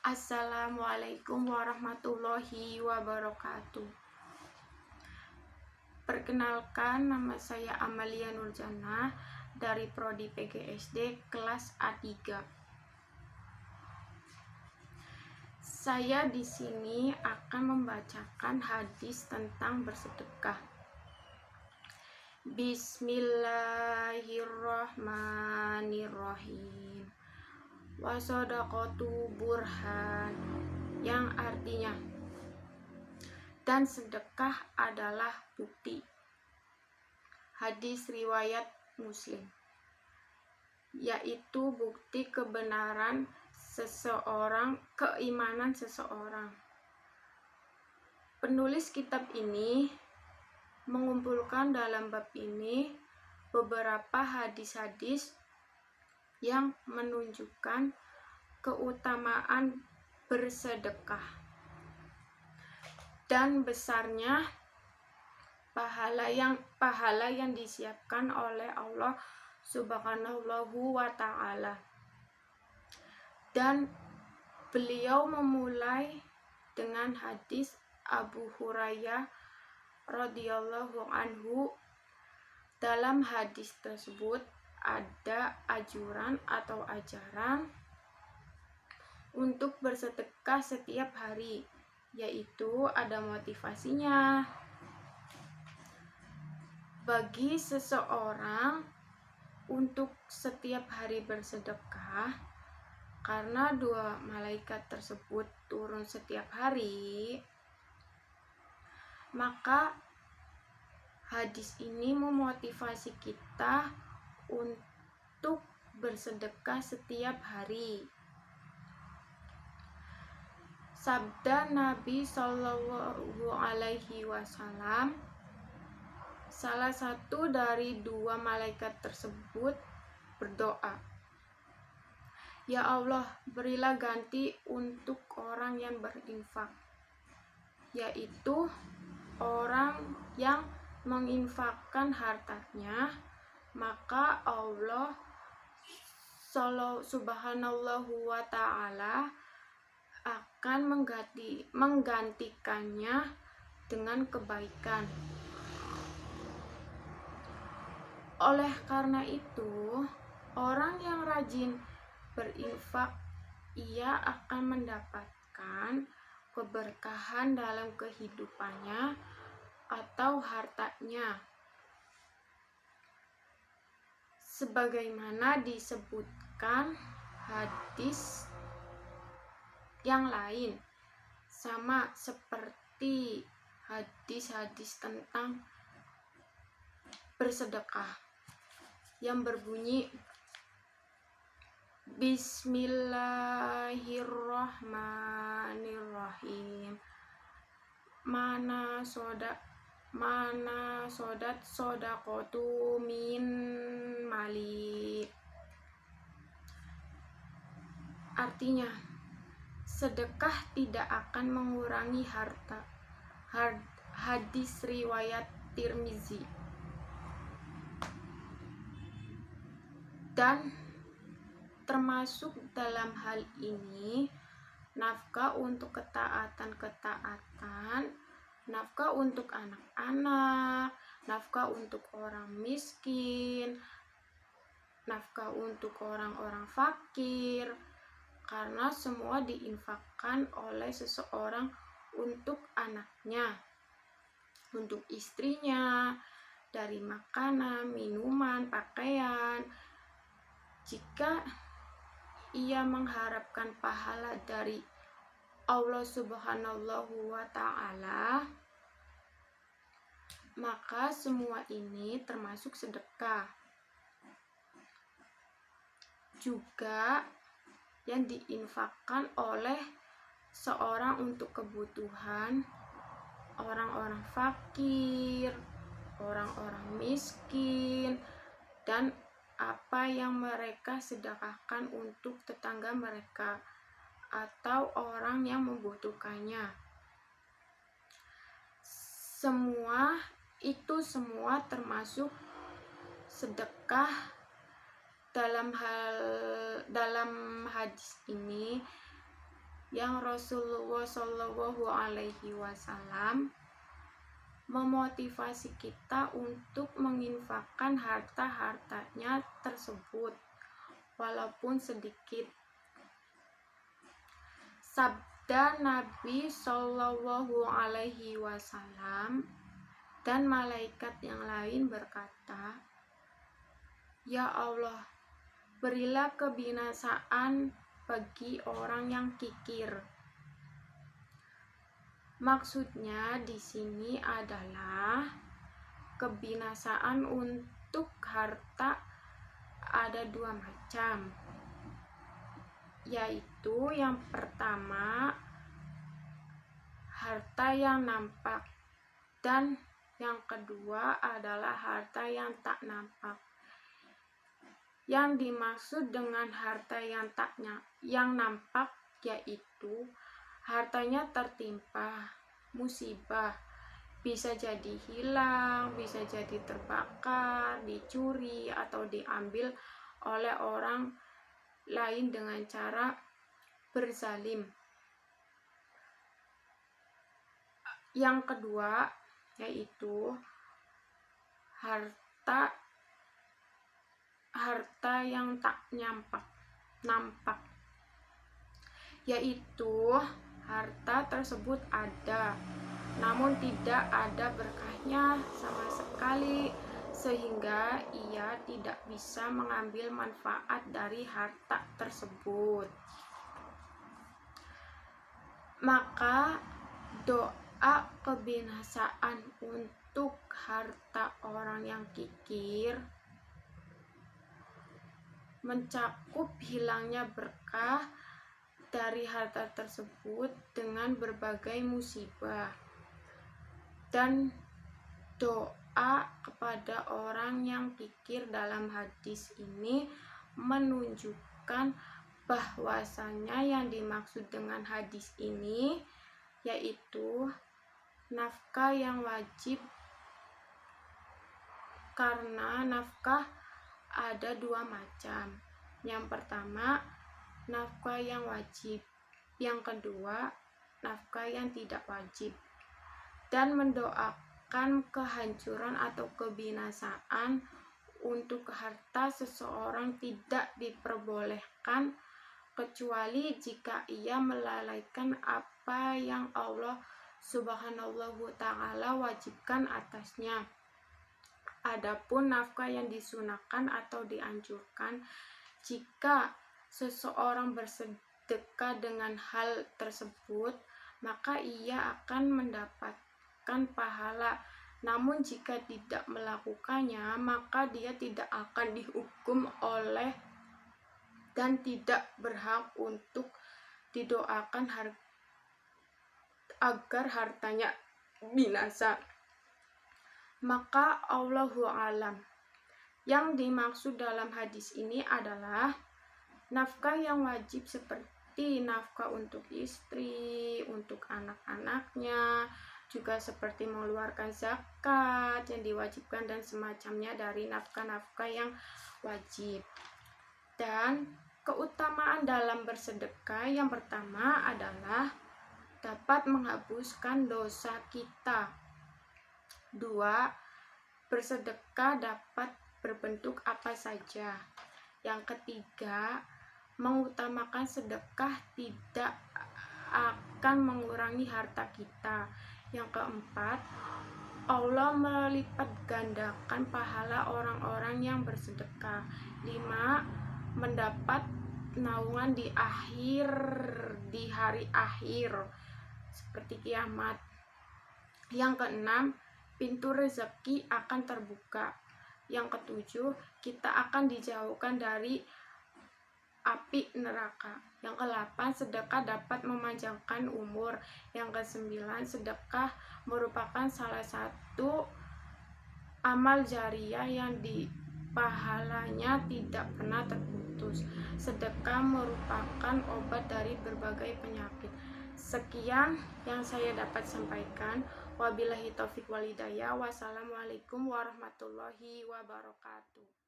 Assalamualaikum warahmatullahi wabarakatuh. Perkenalkan, nama saya Amalia Nurjannah dari Prodi PGSD kelas A3. Saya di sini akan membacakan hadis tentang bersedekah. Bismillahirrahmanirrahim. Wasodaqatu burhan, yang artinya dan sedekah adalah bukti. Hadis riwayat Muslim, yaitu bukti kebenaran seseorang, keimanan seseorang. Penulis kitab ini mengumpulkan dalam bab ini beberapa hadis-hadis yang menunjukkan keutamaan bersedekah dan besarnya pahala yang disiapkan oleh Allah Subhanahu wa ta'ala. Dan beliau memulai dengan hadis Abu Hurairah radhiyallahu anhu. Dalam hadis tersebut ada anjuran atau ajaran untuk bersedekah setiap hari, yaitu ada motivasinya bagi seseorang untuk setiap hari bersedekah, karena dua malaikat tersebut turun setiap hari. Maka hadis ini memotivasi kita untuk bersedekah setiap hari. Sabda Nabi Shallallahu Alaihi Wasallam, salah satu dari dua malaikat tersebut berdoa, "Ya Allah, berilah ganti untuk orang yang berinfak," yaitu orang yang menginfakkan hartanya, maka Allah Subhanahu wa ta'ala akan menggantikannya dengan kebaikan. Oleh karena itu, orang yang rajin berinfak, ia akan mendapatkan keberkahan dalam kehidupannya atau hartanya, sebagaimana disebutkan hadis yang lain, sama seperti hadis-hadis tentang bersedekah yang berbunyi, Bismillahirrahmanirrahim. Mana sodat sodakotu min mali. Artinya, sedekah tidak akan mengurangi harta. Hadis riwayat Tirmizi. Dan termasuk dalam hal ini nafkah untuk ketaatan, nafkah untuk anak-anak, nafkah untuk orang miskin, nafkah untuk orang-orang fakir, karena semua diinfakkan oleh seseorang untuk anaknya, untuk istrinya, dari makanan, minuman, pakaian. Jika ia mengharapkan pahala dari Allah Subhanahu wa ta'ala, maka semua ini termasuk sedekah. Juga yang diinfakkan oleh seorang untuk kebutuhan orang-orang fakir, orang-orang miskin, dan apa yang mereka sedekahkan untuk tetangga mereka atau orang yang membutuhkannya. Semua termasuk sedekah. Dalam hadis ini yang Rasulullah Shallallahu Alaihi Wasallam memotivasi kita untuk menginfakkan harta-hartanya tersebut walaupun sedikit. Sabda Nabi Shallallahu Alaihi Wasallam dan malaikat yang lain berkata, "Ya Allah, berilah kebinasaan bagi orang yang kikir." Maksudnya di sini adalah kebinasaan untuk harta ada dua macam, yaitu yang pertama harta yang nampak dan yang kedua adalah harta yang tak nampak. Yang dimaksud dengan harta yang nampak yaitu hartanya tertimpa musibah, bisa jadi hilang, bisa jadi terbakar, dicuri, atau diambil oleh orang lain dengan cara berzalim. Yang kedua yaitu harta yang tak nampak, yaitu harta tersebut ada namun tidak ada berkahnya sama sekali, sehingga ia tidak bisa mengambil manfaat dari harta tersebut. Maka doa kebinasaan untuk harta orang yang kikir mencakup hilangnya berkah dari harta tersebut dengan berbagai musibah. Dan doa kepada orang yang kikir dalam hadis ini menunjukkan bahwasanya yang dimaksud dengan hadis ini yaitu nafkah yang wajib, karena nafkah ada dua macam. Yang pertama nafkah yang wajib, yang kedua nafkah yang tidak wajib. Dan mendoakan kehancuran atau kebinasaan untuk harta seseorang tidak diperbolehkan kecuali jika ia melalaikan apa yang Allah Subhanahu wa Ta'ala wajibkan atasnya. Adapun nafkah yang disunahkan atau dianjurkan, jika seseorang bersedekah dengan hal tersebut, maka ia akan mendapatkan pahala. Namun jika tidak melakukannya, maka dia tidak akan dihukum oleh dan tidak berhak untuk didoakan agar hartanya binasa. Maka Allahu alam, yang dimaksud dalam hadis ini adalah nafkah yang wajib seperti nafkah untuk istri, untuk anak-anaknya, juga seperti mengeluarkan zakat yang diwajibkan dan semacamnya dari nafkah-nafkah yang wajib. Dan keutamaan dalam bersedekah yang pertama adalah dapat menghapuskan dosa kita. 2. Bersedekah dapat berbentuk apa saja. Yang ketiga, mengutamakan sedekah tidak akan mengurangi harta kita. Yang keempat, Allah melipat gandakan pahala orang-orang yang bersedekah. 5. Mendapat naungan di hari akhir seperti kiamat. Yang keenam, pintu rezeki akan terbuka. Yang ketujuh, kita akan dijauhkan dari api neraka. Yang ke-8, sedekah dapat memanjangkan umur. Yang ke-9, sedekah merupakan salah satu amal jariah yang pahalanya tidak pernah terputus. Sedekah merupakan obat dari berbagai penyakit. Sekian yang saya dapat sampaikan. Wabillahi taufiq wal hidayah. Wassalamualaikum warahmatullahi wabarakatuh.